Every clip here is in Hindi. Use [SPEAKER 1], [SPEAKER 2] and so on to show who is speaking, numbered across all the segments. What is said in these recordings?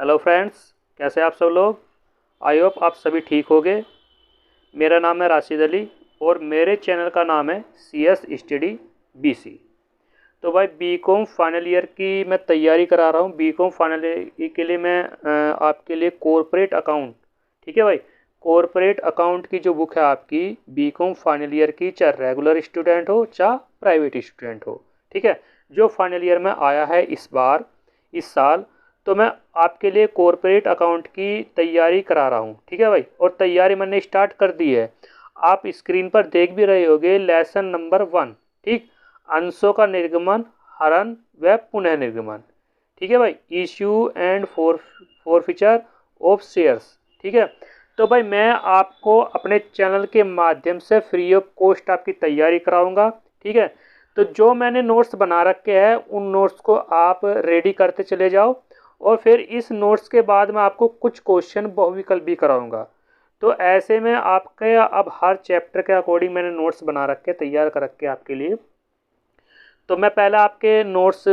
[SPEAKER 1] हेलो फ्रेंड्स, कैसे आप सब लोग। आई होप आप सभी ठीक होंगे। मेरा नाम है राशिद अली और मेरे चैनल का नाम है CS स्टडी BC। तो भाई बीकॉम फाइनल ईयर की मैं तैयारी करा रहा हूँ। बीकॉम फाइनल ईयर के लिए मैं आपके लिए कॉरपोरेट अकाउंट, ठीक है भाई, कॉरपोरेट अकाउंट की जो बुक है आपकी बीकॉम फाइनल ईयर की, चाहे रेगुलर स्टूडेंट हो चाहे प्राइवेट स्टूडेंट हो, ठीक है, जो फाइनल ईयर में आया है इस बार, इस साल, तो मैं आपके लिए कॉरपोरेट अकाउंट की तैयारी करा रहा हूँ, ठीक है भाई। और तैयारी मैंने स्टार्ट कर दी है। आप स्क्रीन पर देख भी रहे होगे लेसन नंबर 1, ठीक, अंशों का निर्गमन, हरण व पुनः निर्गमन, ठीक है भाई, issue and forfeiture of shares, ठीक है। तो भाई मैं आपको अपने चैनल के माध्यम से फ्री ऑफ कॉस्ट आपकी तैयारी कराऊंगा, ठीक है। तो जो मैंने नोट्स बना रखे हैं उन नोट्स को आप रेडी करते चले जाओ और फिर इस नोट्स के बाद मैं आपको कुछ क्वेश्चन बहुविकल्प भी कराऊंगा। तो ऐसे में आपके अब हर चैप्टर के अकॉर्डिंग मैंने नोट्स बना रखे, तैयार कर रखे आपके लिए। तो मैं पहले आपके नोट्स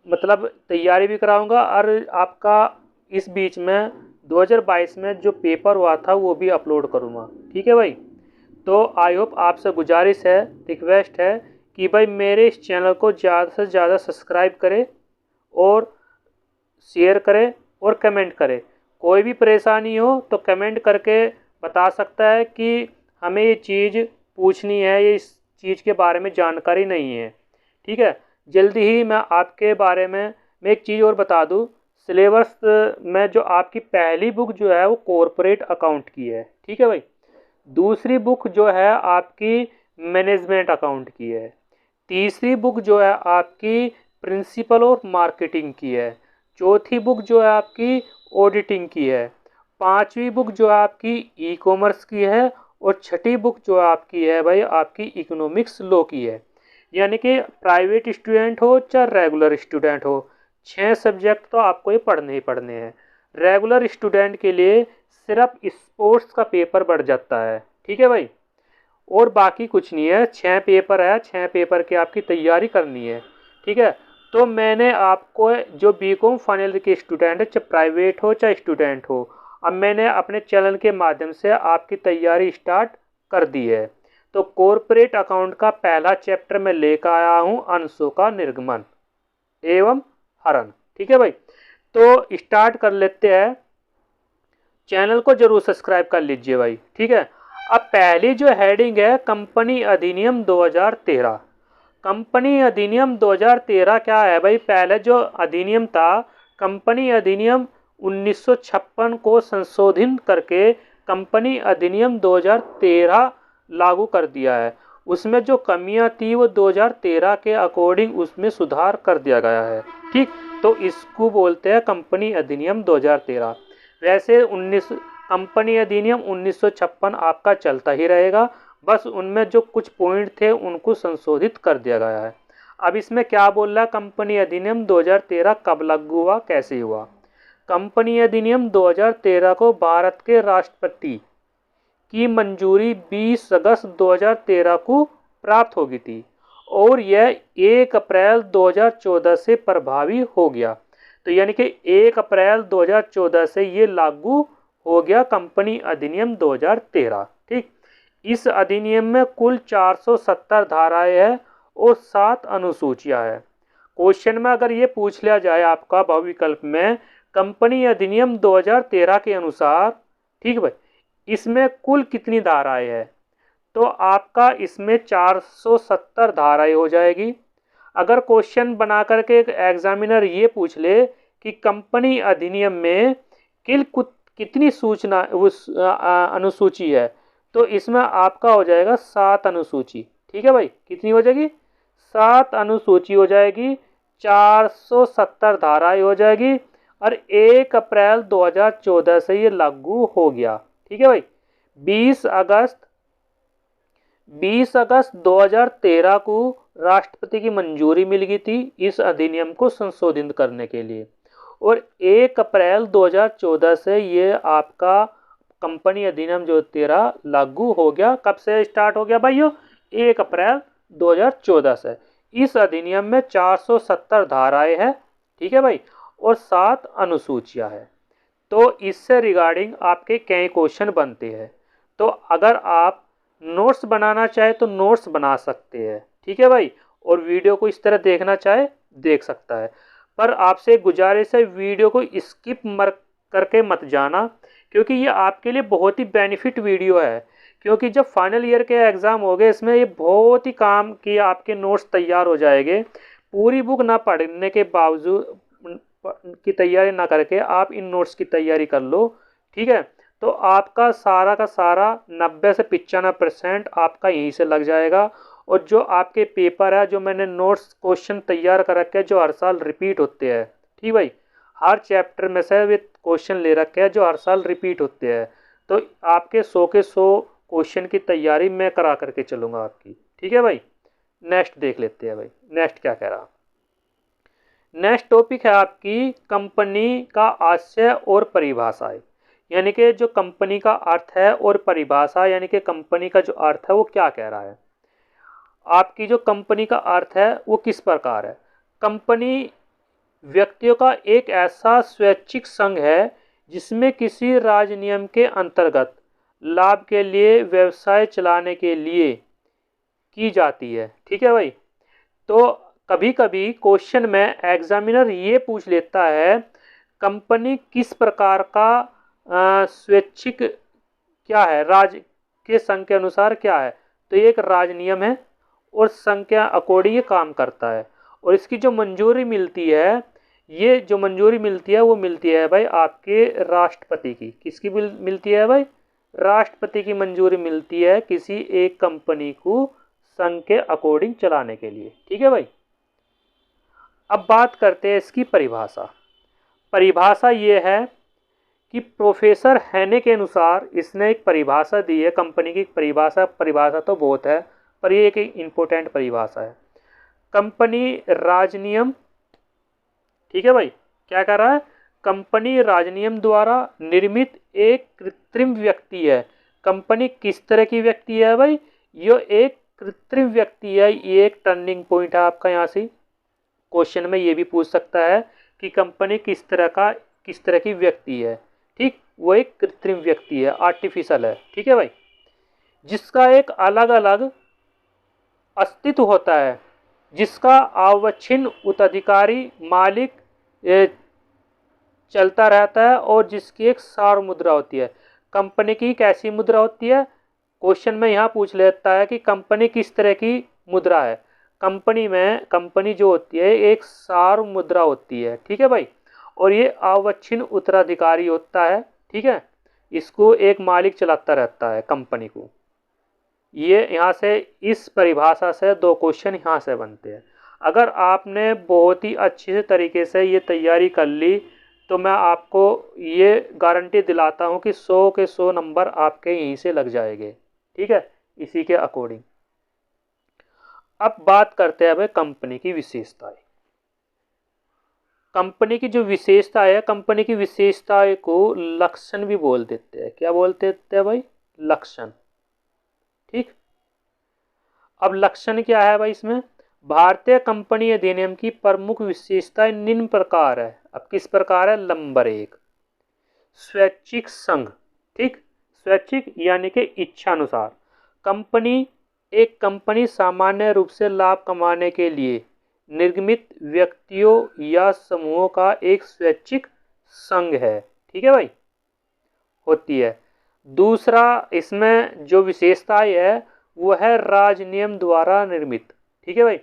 [SPEAKER 1] मतलब तैयारी भी कराऊंगा और आपका इस बीच में 2022 में जो पेपर हुआ था वो भी अपलोड करूंगा, ठीक है भाई। तो आई होप आपसे गुजारिश है, रिक्वेस्ट है कि भाई मेरे इस चैनल को ज़्यादा से ज़्यादा सब्सक्राइब करें और शेयर करें और कमेंट करें। कोई भी परेशानी हो तो कमेंट करके बता सकता है कि हमें ये चीज़ पूछनी है, ये इस चीज़ के बारे में जानकारी नहीं है, ठीक है। जल्दी ही मैं आपके बारे में मैं एक चीज़ और बता दूं, सिलेबस में जो आपकी पहली बुक जो है वो कॉरपोरेट अकाउंट की है, ठीक है भाई। दूसरी बुक जो है आपकी मैनेजमेंट अकाउंट की है। तीसरी बुक जो है आपकी प्रिंसिपल ऑफ मार्केटिंग की है। चौथी बुक जो है आपकी ऑडिटिंग की है। पांचवी बुक जो है आपकी ई कॉमर्स की है और छठी बुक जो आपकी है भाई आपकी इकोनॉमिक्स लॉ की है। यानी कि प्राइवेट स्टूडेंट हो चाहे रेगुलर स्टूडेंट हो, 6 सब्जेक्ट तो आपको ये पढ़ने ही पढ़ने हैं। रेगुलर स्टूडेंट के लिए सिर्फ स्पोर्ट्स का पेपर बढ़ जाता है, ठीक है भाई, और बाकी कुछ नहीं है। 6 पेपर है, 6 पेपर की आपकी तैयारी करनी है, ठीक है। तो मैंने आपको जो बीकॉम फाइनल के स्टूडेंट है, चाहे प्राइवेट हो चाहे स्टूडेंट हो, अब मैंने अपने चैनल के माध्यम से आपकी तैयारी स्टार्ट कर दी है। तो कॉरपोरेट अकाउंट का पहला चैप्टर मैं लेकर आया हूँ, अंशों का निर्गमन एवं हरण, ठीक है भाई। तो स्टार्ट कर लेते हैं। चैनल को जरूर सब्सक्राइब कर लीजिए भाई, ठीक है। अब पहली जो हेडिंग है कंपनी अधिनियम 2013। कंपनी अधिनियम 2013 क्या है भाई। पहले जो अधिनियम था कंपनी अधिनियम 1956 को संशोधित करके कंपनी अधिनियम 2013 लागू कर दिया है। उसमें जो कमियां थी वो 2013 के अकॉर्डिंग उसमें सुधार कर दिया गया है, ठीक। तो इसको बोलते हैं कंपनी अधिनियम 2013। वैसे 19 कंपनी अधिनियम 1956 आपका चलता ही रहेगा, बस उनमें जो कुछ पॉइंट थे उनको संशोधित कर दिया गया है। अब इसमें क्या बोल रहा है, कंपनी अधिनियम 2013 कब लागू हुआ, कैसे हुआ। कंपनी अधिनियम 2013 को भारत के राष्ट्रपति की मंजूरी 20 अगस्त 2013 को प्राप्त हो गई थी और यह 1 अप्रैल 2014 से प्रभावी हो गया। तो यानी कि 1 अप्रैल 2014 से ये लागू हो गया कंपनी अधिनियम 2013, ठीक। इस अधिनियम में कुल 470 धाराएं हैं और 7 अनुसूचियां हैं। क्वेश्चन में अगर ये पूछ लिया जाए आपका बहुविकल्प में कंपनी अधिनियम 2013 के अनुसार, ठीक भाई, इसमें कुल कितनी धाराएं हैं, तो आपका इसमें 470 धाराएं हो जाएगी। अगर क्वेश्चन बना करके एक एग्जामिनर ये पूछ ले कि कंपनी अधिनियम में कितनी सूचना उस अनुसूची है, तो इसमें आपका हो जाएगा 7 अनुसूची, ठीक है भाई। कितनी हो जाएगी, 7 अनुसूची हो जाएगी, 470 धाराएं हो जाएगी और 1 अप्रैल 2014 से ये लागू हो गया, ठीक है भाई। 20 अगस्त 2013 को राष्ट्रपति की मंजूरी मिल गई थी इस अधिनियम को संशोधित करने के लिए और 1 अप्रैल 2014 से ये आपका कंपनी अधिनियम जो 13 लागू हो गया। कब से स्टार्ट हो गया भाइयों, 1 अप्रैल 2014 से। इस अधिनियम में 470 धाराएं हैं, ठीक है भाई। और 7 अनुसूचियां हैं। तो इससे रिगार्डिंग आपके कई क्वेश्चन बनते हैं। तो अगर आप नोट्स बनाना चाहे तो नोट्स बना सकते हैं, ठीक है भाई। और वीडियो को इस तरह देखना चाहे देख सकता है। पर आपसे गुजारिश है, वीडियो को स्किप मत करके मत जाना, क्योंकि ये आपके लिए बहुत ही बेनिफिट वीडियो है। क्योंकि जब फाइनल ईयर के एग्ज़ाम हो गए, इसमें ये बहुत ही काम कि आपके नोट्स तैयार हो जाएंगे। पूरी बुक ना पढ़ने के बावजूद की तैयारी ना करके आप इन नोट्स की तैयारी कर लो, ठीक है। तो आपका सारा का सारा 90 से 95% आपका यहीं से लग जाएगा। और जो आपके पेपर है, जो मैंने नोट्स क्वेश्चन तैयार कर रखे हैं जो हर साल रिपीट होते हैं, ठीक भाई, हर चैप्टर में से वे क्वेश्चन ले रखे हैं जो हर साल रिपीट होते हैं। तो आपके 100 के 100 क्वेश्चन की तैयारी मैं करा करके चलूँगा आपकी, ठीक है भाई। नेक्स्ट देख लेते हैं भाई, नेक्स्ट क्या कह रहा। नेक्स्ट टॉपिक है आपकी कंपनी का आशय और परिभाषाएं। यानी कि जो कंपनी का अर्थ है और परिभाषा, यानी कि कंपनी का जो अर्थ है वो क्या कह रहा है। आपकी जो कंपनी का अर्थ है वो किस प्रकार है। कंपनी व्यक्तियों का एक ऐसा स्वैच्छिक संघ है जिसमें किसी राजनियम के अंतर्गत लाभ के लिए व्यवसाय चलाने के लिए की जाती है, ठीक है भाई। तो कभी कभी क्वेश्चन में एग्जामिनर ये पूछ लेता है, कंपनी किस प्रकार का स्वैच्छिक क्या है, राज के संघ के अनुसार क्या है। तो ये एक राजनियम है और संघ के अकॉर्डिंग ये काम करता है। और इसकी जो मंजूरी मिलती है, ये जो मंजूरी मिलती है वो मिलती है भाई आपके राष्ट्रपति की। किसकी मिलती है भाई, राष्ट्रपति की मंजूरी मिलती है किसी एक कंपनी को संघ के अकॉर्डिंग चलाने के लिए, ठीक है भाई। अब बात करते हैं इसकी परिभाषा। परिभाषा ये है कि प्रोफेसर हैने के अनुसार इसने एक परिभाषा दी है कंपनी की। परिभाषा तो बहुत है, पर ये एक इम्पोर्टेंट परिभाषा है। कंपनी राजनियम, ठीक है भाई, क्या कर रहा है, कंपनी राजनियम द्वारा निर्मित एक कृत्रिम व्यक्ति है। कंपनी किस तरह की व्यक्ति है भाई, ये एक कृत्रिम व्यक्ति है। ये एक टर्निंग पॉइंट है आपका। यहाँ से क्वेश्चन में ये भी पूछ सकता है कि कंपनी किस तरह की व्यक्ति है, ठीक। वो एक कृत्रिम व्यक्ति है, आर्टिफिशियल है, ठीक है भाई, जिसका एक अलग अलग अस्तित्व होता है, जिसका अवच्छिन्न उत्तराधिकारी मालिक चलता रहता है और जिसकी एक सार मुद्रा होती है। कंपनी की कैसी मुद्रा होती है, क्वेश्चन में यहाँ पूछ लेता है कि कंपनी किस तरह की मुद्रा है। कंपनी जो होती है एक सार मुद्रा होती है, ठीक है भाई। और ये अवच्छिन्न उत्तराधिकारी होता है, ठीक है। इसको एक मालिक चलाता रहता है कंपनी को। ये यहाँ से इस परिभाषा से 2 क्वेश्चन यहाँ से बनते हैं। अगर आपने बहुत ही अच्छे तरीके से ये तैयारी कर ली तो मैं आपको ये गारंटी दिलाता हूँ कि 100 के 100 नंबर आपके यहीं से लग जाएंगे, ठीक है, इसी के अकॉर्डिंग। अब बात करते हैं भाई कंपनी की विशेषताएं। कंपनी की जो विशेषता है, कंपनी की विशेषताएं को लक्षण भी बोल देते हैं। क्या बोलते हैं भाई, लक्षण, ठीक। अब लक्षण क्या है भाई इसमें, भारतीय कंपनी अधिनियम की प्रमुख विशेषताएं निम्न प्रकार है। अब किस प्रकार है, नंबर 1 स्वैच्छिक संघ, ठीक। स्वैच्छिक यानी कि इच्छा अनुसार। एक कंपनी सामान्य रूप से लाभ कमाने के लिए निर्मित व्यक्तियों या समूहों का एक स्वैच्छिक संघ है, ठीक है भाई, होती है। दूसरा इसमें जो विशेषताएं है वो है राजनियम द्वारा निर्मित, ठीक है भाई।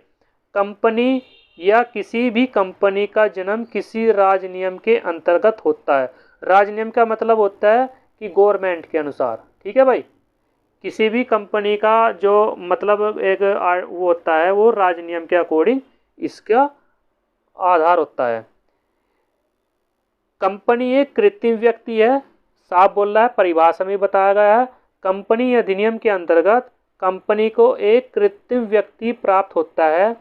[SPEAKER 1] कंपनी या किसी भी कंपनी का जन्म किसी राजनियम के अंतर्गत होता है। राजनियम का मतलब होता है कि गवर्नमेंट के अनुसार, ठीक है भाई। किसी भी कंपनी का जो मतलब एक वो होता है वो राजनियम के अकॉर्डिंग इसका आधार होता है। कंपनी एक कृत्रिम व्यक्ति है, साफ बोल रहा है, परिभाषा में बताया गया है। कंपनी अधिनियम के अंतर्गत कंपनी को एक कृत्रिम व्यक्ति प्राप्त होता है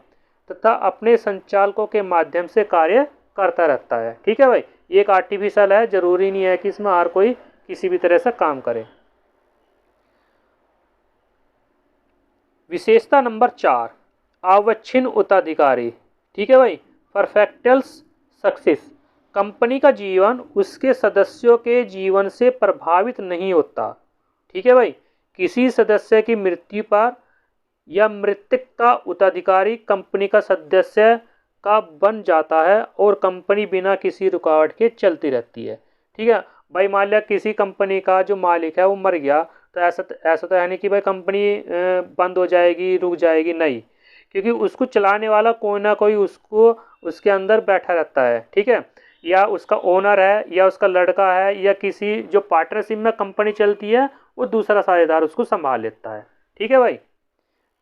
[SPEAKER 1] तथा अपने संचालकों के माध्यम से कार्य करता रहता है, ठीक है भाई। ये एक आर्टिफिशियल है, जरूरी नहीं है कि इसमें हर कोई किसी भी तरह से काम करे। विशेषता नंबर 4 अवच्छिन्न उत्तराधिकारी, ठीक है भाई, परफेक्टल सक्सेस। कंपनी का जीवन उसके सदस्यों के जीवन से प्रभावित नहीं होता। ठीक है भाई, किसी सदस्य की मृत्यु पर या मृतक का उत्तराधिकारी कंपनी का सदस्य का बन जाता है और कंपनी बिना किसी रुकावट के चलती रहती है। ठीक है भाई, मान लिया किसी कंपनी का जो मालिक है वो मर गया, तो ऐसा तो है नहीं कि भाई कंपनी बंद हो जाएगी, रुक जाएगी, नहीं, क्योंकि उसको चलाने वाला कोई ना कोई उसको उसके अंदर बैठा रहता है। ठीक है, या उसका ओनर है या उसका लड़का है या किसी जो पार्टनरशिप में कंपनी चलती है वो दूसरा साझेदार उसको संभाल लेता है। ठीक है भाई,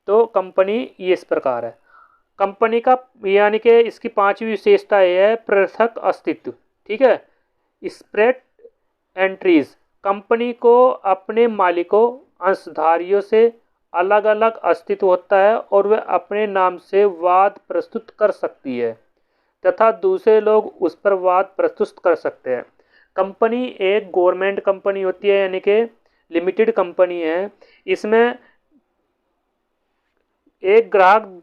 [SPEAKER 1] तो कंपनी ये इस प्रकार है। कंपनी का यानी कि इसकी पांचवी विशेषता ये है पृथक अस्तित्व। ठीक है, स्प्रेड एंट्रीज, कंपनी को अपने मालिकों अंशधारियों से अलग अलग अस्तित्व होता है और वह अपने नाम से वाद प्रस्तुत कर सकती है तथा दूसरे लोग उस पर वाद प्रस्तुत कर सकते हैं। कंपनी एक गवर्नमेंट कंपनी होती है, यानी कि लिमिटेड कंपनी है। इसमें एक ग्राहक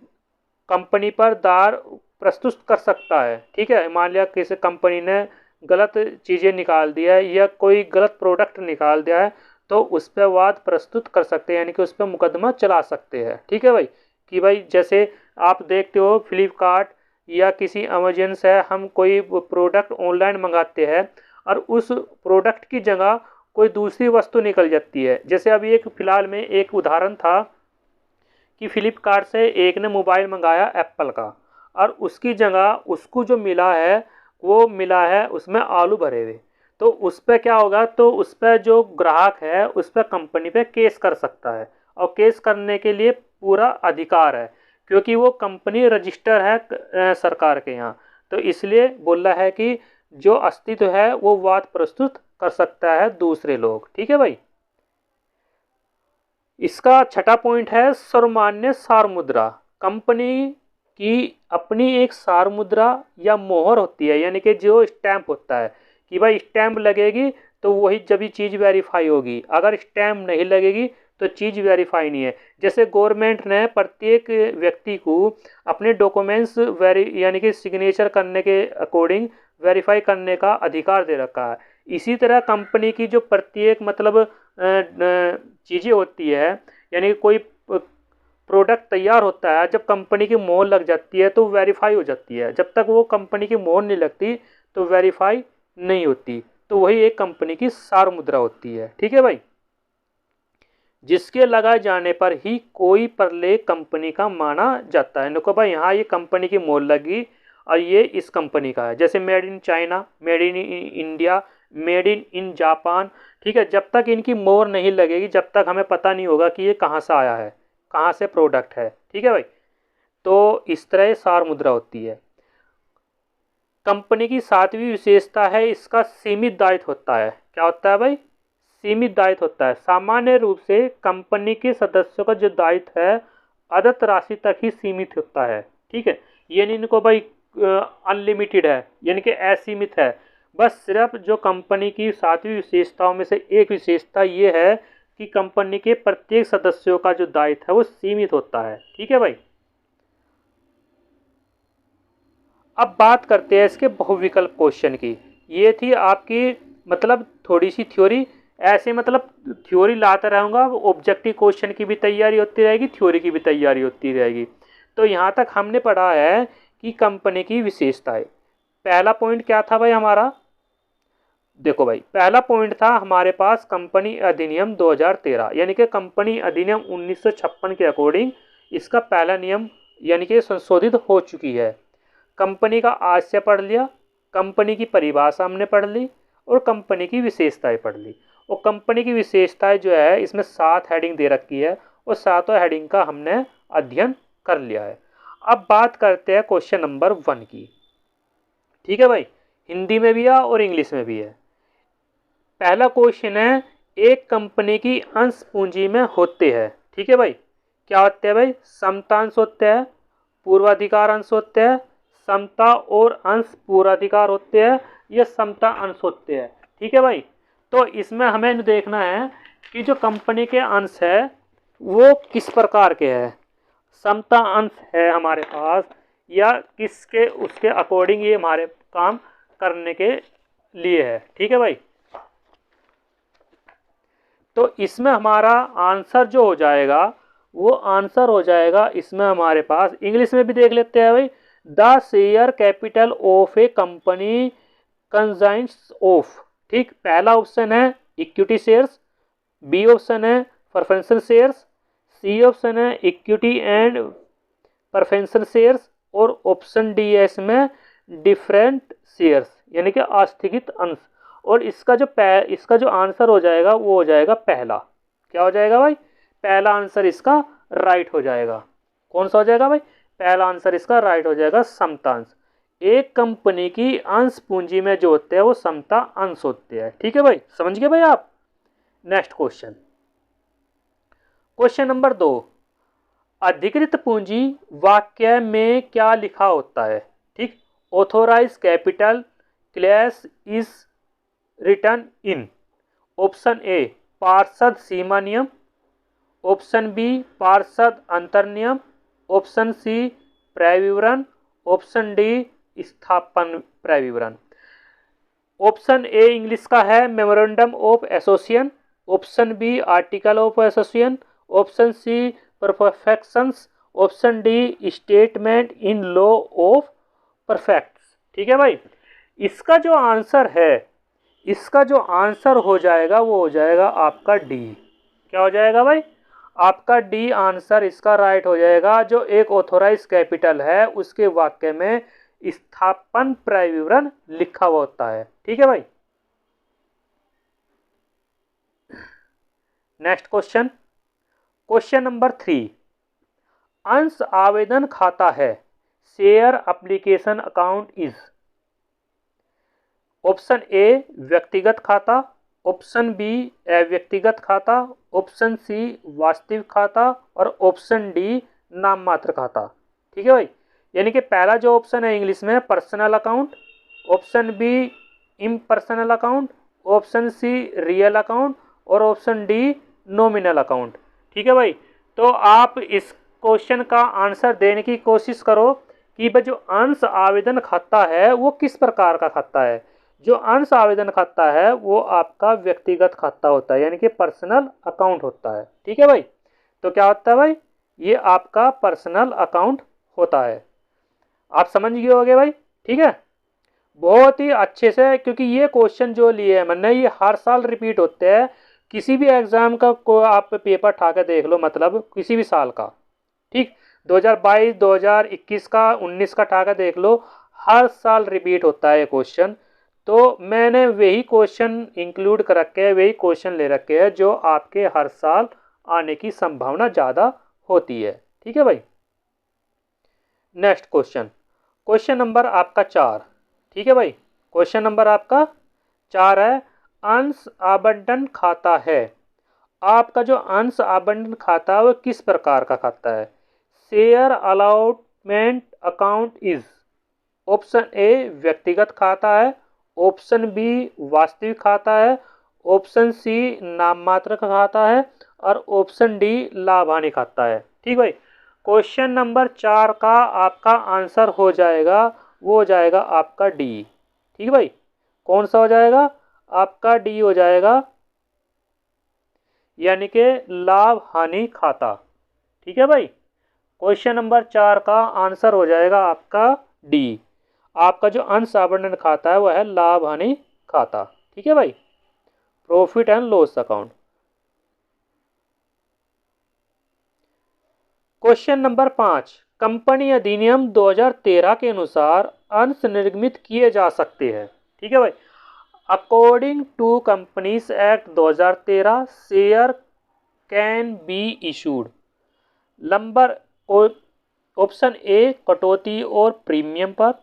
[SPEAKER 1] कंपनी पर दार प्रस्तुत कर सकता है। ठीक है, मान लिया किसी कंपनी ने गलत चीज़ें निकाल दिया है या कोई गलत प्रोडक्ट निकाल दिया है तो उस पर वाद प्रस्तुत कर सकते हैं, यानी कि उस पर मुकदमा चला सकते हैं। ठीक है भाई, कि भाई जैसे आप देखते हो फ्लिपकार्ट या किसी अमेजन से हम कोई प्रोडक्ट ऑनलाइन मंगाते हैं और उस प्रोडक्ट की जगह कोई दूसरी वस्तु निकल जाती है। जैसे अभी एक फ़िलहाल में एक उदाहरण था कि फ्लिपकार्ट से एक ने मोबाइल मंगाया एप्पल का और उसकी जगह उसको जो मिला है वो मिला है उसमें आलू भरे हुए, तो उस पर क्या होगा, तो उस पर जो ग्राहक है उस पर कंपनी पे केस कर सकता है और केस करने के लिए पूरा अधिकार है क्योंकि वो कंपनी रजिस्टर है सरकार के यहाँ। तो इसलिए बोला है कि जो अस्तित्व है वो वाद प्रस्तुत कर सकता है दूसरे लोग। ठीक है भाई, इसका छठा पॉइंट है सर्वमान्य सार मुद्रा। कंपनी की अपनी एक सार मुद्रा या मोहर होती है, यानी कि जो स्टैंप होता है कि भाई स्टैंप लगेगी तो वही जब भी चीज़ वेरीफाई होगी, अगर स्टैंप नहीं लगेगी तो चीज़ वेरीफाई नहीं है। जैसे गवर्नमेंट ने प्रत्येक व्यक्ति को अपने डॉक्यूमेंट्स यानी कि सिग्नेचर करने के अकॉर्डिंग वेरीफाई करने का अधिकार दे रखा है। इसी तरह कंपनी की जो प्रत्येक मतलब चीज़ें होती है, यानी कोई प्रोडक्ट तैयार होता है, जब कंपनी की मोहर लग जाती है तो वेरीफाई हो जाती है। जब तक वो कंपनी की मोहर नहीं लगती तो वेरीफाई नहीं होती। तो वही एक कंपनी की सार मुद्रा होती है। ठीक है भाई, जिसके लगाए जाने पर ही कोई प्रलेख कंपनी का माना जाता है। देखो भाई, यहाँ ये कंपनी की मोहर लगी और ये इस कंपनी का है। जैसे made in China, made in India, made in Japan. ठीक है, जब तक इनकी मोहर नहीं लगेगी जब तक हमें पता नहीं होगा कि ये कहाँ से आया है, कहाँ से प्रोडक्ट है। ठीक है भाई, तो इस तरह सार मुद्रा होती है। कंपनी की सातवीं विशेषता है इसका सीमित दायित्व होता है। क्या होता है भाई? सीमित दायित्व होता है। सामान्य रूप से कंपनी के सदस्यों का जो दायित्व है अदत्त राशि तक ही सीमित होता है। ठीक है, ये नहीं इनको भाई अनलिमिटेड है, यानी कि असीमित है। बस सिर्फ जो कंपनी की सातवीं विशेषताओं में से एक विशेषता ये है कि कंपनी के प्रत्येक सदस्यों का जो दायित्व है वो सीमित होता है। ठीक है भाई, अब बात करते हैं इसके बहुविकल्प क्वेश्चन की। ये थी आपकी मतलब थोड़ी सी थ्योरी, ऐसे मतलब थ्योरी लाता रहूँगा, ऑब्जेक्टिव क्वेश्चन की भी तैयारी होती रहेगी, थ्योरी की भी तैयारी होती रहेगी। तो यहाँ तक हमने पढ़ा है कि कंपनी की विशेषताएं। पहला पॉइंट क्या था भाई हमारा? देखो भाई, पहला पॉइंट था हमारे पास कंपनी अधिनियम 2013, यानी कि कंपनी अधिनियम 1956 के अकॉर्डिंग इसका पहला नियम यानी कि संशोधित हो चुकी है। कंपनी का आशय पढ़ लिया, कंपनी की परिभाषा हमने पढ़ ली और कंपनी की विशेषताएं पढ़ ली। और कंपनी की विशेषताएं जो है इसमें 7 हेडिंग दे रखी है और 7 हेडिंग का हमने अध्ययन कर लिया है। अब बात करते हैं क्वेश्चन नंबर 1 की। ठीक है भाई, हिंदी में भी है और इंग्लिश में भी है। पहला क्वेश्चन है, एक कंपनी की अंश पूंजी में होते हैं। ठीक है भाई, क्या होते हैं भाई? समता अंश होते हैं, पूर्वाधिकार अंश होते हैं, समता और अंश पूर्वाधिकार होते हैं, या समता अंश होते हैं। ठीक है भाई, तो इसमें हमें देखना है कि जो कंपनी के अंश है वो किस प्रकार के हैं। समता अंश है हमारे पास या किसके उसके अकॉर्डिंग ये हमारे काम करने के लिए है। ठीक है भाई, तो इसमें हमारा आंसर जो हो जाएगा वो आंसर हो जाएगा इसमें हमारे पास, इंग्लिश में भी देख लेते हैं भाई, the share capital of a company consists of. ठीक, पहला ऑप्शन है इक्विटी शेयर्स, बी ऑप्शन है प्रेफरेंशियल शेयर्स, सी ऑप्शन है इक्विटी एंड प्रेफरेंशियल शेयर्स, और ऑप्शन डी है इसमें डिफरेंट शेयर्स यानी कि आस्थगित अंश। और इसका जो आंसर हो जाएगा वो हो जाएगा पहला। क्या हो जाएगा भाई? पहला आंसर इसका राइट हो जाएगा। कौन सा हो जाएगा भाई? पहला आंसर इसका राइट हो जाएगा समता अंश। एक कंपनी की अंश पूंजी में जो होते हैं वो समता अंश होते हैं। ठीक है भाई, समझ गए भाई आप? नेक्स्ट क्वेश्चन, क्वेश्चन नंबर 2, अधिकृत पूंजी वाक्य में क्या लिखा होता है? ठीक, authorised capital clash is return in. Option A पार्षद सीमा नियम, ऑप्शन बी पार्षद अंतर नियम, ऑप्शन सी क्रय विवरण, ऑप्शन डी स्थापन क्रय विवरण। ऑप्शन ए इंग्लिश का है memorandum of association, option B article of association, option C perfections, option D statement in law of perfects. ठीक है भाई, इसका जो आंसर है, इसका जो आंसर हो जाएगा वो हो जाएगा आपका डी। क्या हो जाएगा भाई? आपका डी आंसर इसका राइट हो जाएगा। जो एक ऑथोराइज कैपिटल है उसके वाक्य में स्थापन क्रय विवरण लिखा हुआ होता है। ठीक है भाई, नेक्स्ट क्वेश्चन, क्वेश्चन नंबर 3, अंश आवेदन खाता है, share application account is. Option A व्यक्तिगत खाता, ऑप्शन बी अव्यक्तिगत खाता, ऑप्शन सी वास्तविक खाता, और ऑप्शन डी नाम मात्र खाता। ठीक है भाई, यानी कि पहला जो ऑप्शन है इंग्लिश में personal account, option B impersonal account, option C real account, और ऑप्शन डी नॉमिनल अकाउंट। ठीक है भाई, तो आप इस क्वेश्चन का आंसर देने की कोशिश करो कि भाई जो अंश आवेदन खाता है वो किस प्रकार का खाता है। जो अंश आवेदन खाता है वो आपका व्यक्तिगत खाता होता है, यानी कि पर्सनल अकाउंट होता है। ठीक है भाई, तो क्या होता है भाई? ये आपका पर्सनल अकाउंट होता है। आप समझ गए होंगे भाई? ठीक है, बहुत ही अच्छे से, क्योंकि ये क्वेश्चन जो लिए हैं मैंने ये हर साल रिपीट होते हैं। किसी भी एग्जाम का को आप पेपर उठा के देख लो, मतलब किसी भी साल का, ठीक, 2022, 2021 का, 19 का उठा के देख लो, हर साल रिपीट होता है ये क्वेश्चन। तो मैंने वही क्वेश्चन इंक्लूड कर रखे हैं, वही क्वेश्चन ले रखे हैं जो आपके हर साल आने की संभावना ज़्यादा होती है। ठीक है भाई, नेक्स्ट क्वेश्चन, क्वेश्चन नंबर आपका 4। ठीक है भाई, क्वेश्चन नंबर आपका 4 है, अंश आवंटन खाता है। आपका जो अंश आवंटन खाता है वो किस प्रकार का खाता है? Share allotment account is. Option A व्यक्तिगत खाता है, ऑप्शन बी वास्तविक खाता है, ऑप्शन सी नाम मात्र का खाता है, और ऑप्शन डी लाभ हानि खाता है। ठीक भाई, क्वेश्चन नंबर 4 का आपका आंसर हो जाएगा, वो हो जाएगा आपका डी। ठीक है भाई, कौन सा हो जाएगा? आपका डी हो जाएगा, यानी कि लाभ हानि खाता। ठीक है भाई, क्वेश्चन नंबर 4 का आंसर हो जाएगा आपका डी। आपका जो अंश आवंटन खाता है वह है लाभ हानि खाता। ठीक है भाई, profit and loss account. Question number 5, company अधिनियम 2013 के अनुसार अंश निर्गमित किए जा सकते हैं। ठीक है भाई, according to companies act 2013 share can be issued. Number option A कटौती और प्रीमियम पर,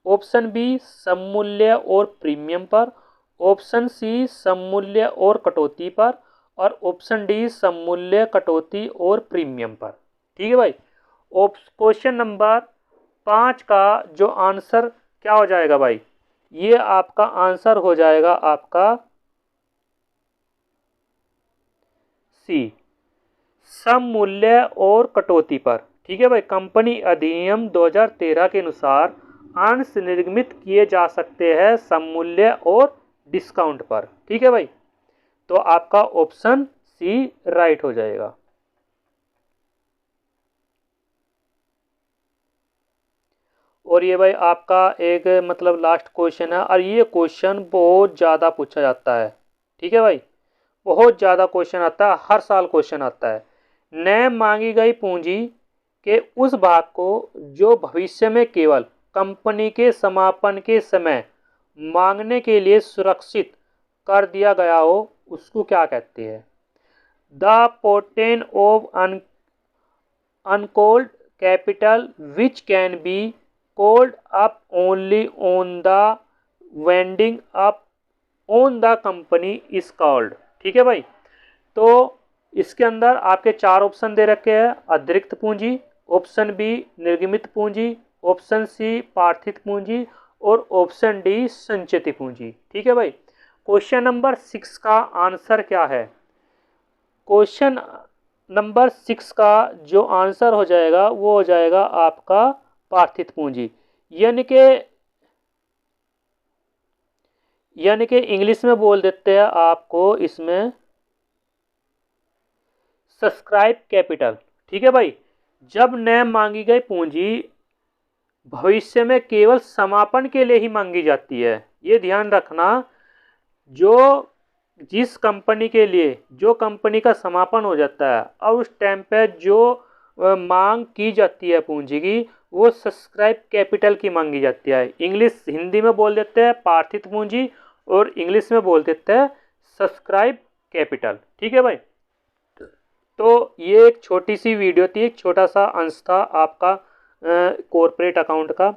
[SPEAKER 1] ऑप्शन बी सममूल्य और प्रीमियम पर, ऑप्शन सी सममूल्य और कटौती पर, और ऑप्शन डी सममूल्य कटौती और प्रीमियम पर। ठीक है भाई, क्वेश्चन नंबर 5 का जो आंसर क्या हो जाएगा भाई? ये आपका आंसर हो जाएगा आपका सी, सममूल्य और कटौती पर। ठीक है भाई, कंपनी अधिनियम 2013 के अनुसार अंश निर्गमित किए जा सकते हैं सममूल्य और डिस्काउंट पर। ठीक है भाई, तो आपका ऑप्शन सी राइट हो जाएगा। और ये भाई आपका एक मतलब लास्ट क्वेश्चन है, और ये क्वेश्चन बहुत ज़्यादा पूछा जाता है। ठीक है भाई, बहुत ज़्यादा क्वेश्चन आता है, हर साल क्वेश्चन आता है। न मांगी गई पूंजी के उस भाग को जो भविष्य में केवल कंपनी के समापन के समय मांगने के लिए सुरक्षित कर दिया गया हो, उसको क्या कहते हैं? The portion of uncalled capital which can be called up only on the winding up on the company is called. ठीक है भाई, तो इसके अंदर आपके चार ऑप्शन दे रखे हैं। अतिरिक्त पूंजी, ऑप्शन बी निर्गमित पूंजी, ऑप्शन सी पार्थिव पूंजी और ऑप्शन डी संचित पूंजी। ठीक है भाई, क्वेश्चन नंबर 6 का आंसर क्या है? क्वेश्चन नंबर 6 का जो आंसर हो जाएगा वो हो जाएगा आपका पार्थिव पूंजी, यानी कि इंग्लिश में बोल देते हैं आपको इसमें सब्सक्राइब कैपिटल। ठीक है भाई, जब न मांगी गई पूंजी भविष्य में केवल समापन के लिए ही मांगी जाती है, ये ध्यान रखना। जो जिस कंपनी के लिए जो कंपनी का समापन हो जाता है और उस टाइम पे जो मांग की जाती है पूंजी की, वो सब्सक्राइब कैपिटल की मांगी जाती है। इंग्लिश हिंदी में बोल देते हैं पार्थिव पूंजी और इंग्लिश में बोल देते हैं सब्सक्राइब कैपिटल। ठीक है भाई, तो ये एक छोटी सी वीडियो थी, एक छोटा सा अंश था आपका कॉर्पोरेट अकाउंट का।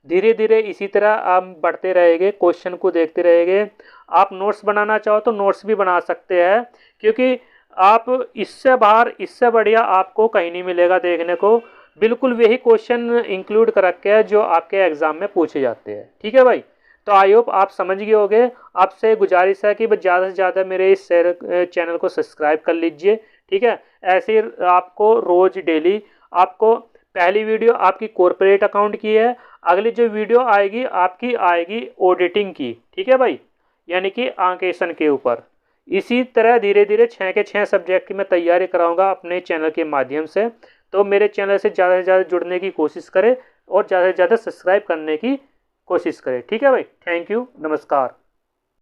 [SPEAKER 1] धीरे धीरे इसी तरह आप बढ़ते रहेंगे, क्वेश्चन को देखते रहेंगे। आप नोट्स बनाना चाहो तो नोट्स भी बना सकते हैं, क्योंकि आप इससे बाहर इससे बढ़िया आपको कहीं नहीं मिलेगा देखने को। बिल्कुल वही क्वेश्चन इंक्लूड कर रखे हैं जो आपके एग्जाम में पूछे जाते हैं। ठीक है भाई, तो आई होप आप समझ गए होंगे। आपसे गुजारिश है कि बस ज़्यादा से ज़्यादा मेरे इस चैनल को सब्सक्राइब कर लीजिए। ठीक है, ऐसे ही आपको रोज़ डेली आपको पहली वीडियो आपकी कॉर्पोरेट अकाउंट की है, अगली जो वीडियो आएगी आपकी आएगी ऑडिटिंग की। ठीक है भाई, यानी कि अंकेशन के ऊपर। इसी तरह धीरे धीरे 6 के 6 सब्जेक्ट की मैं तैयारी कराऊंगा अपने चैनल के माध्यम से। तो मेरे चैनल से ज़्यादा जुड़ने की कोशिश करें और ज़्यादा से ज़्यादा सब्सक्राइब करने की कोशिश करें। ठीक है भाई, थैंक यू, नमस्कार।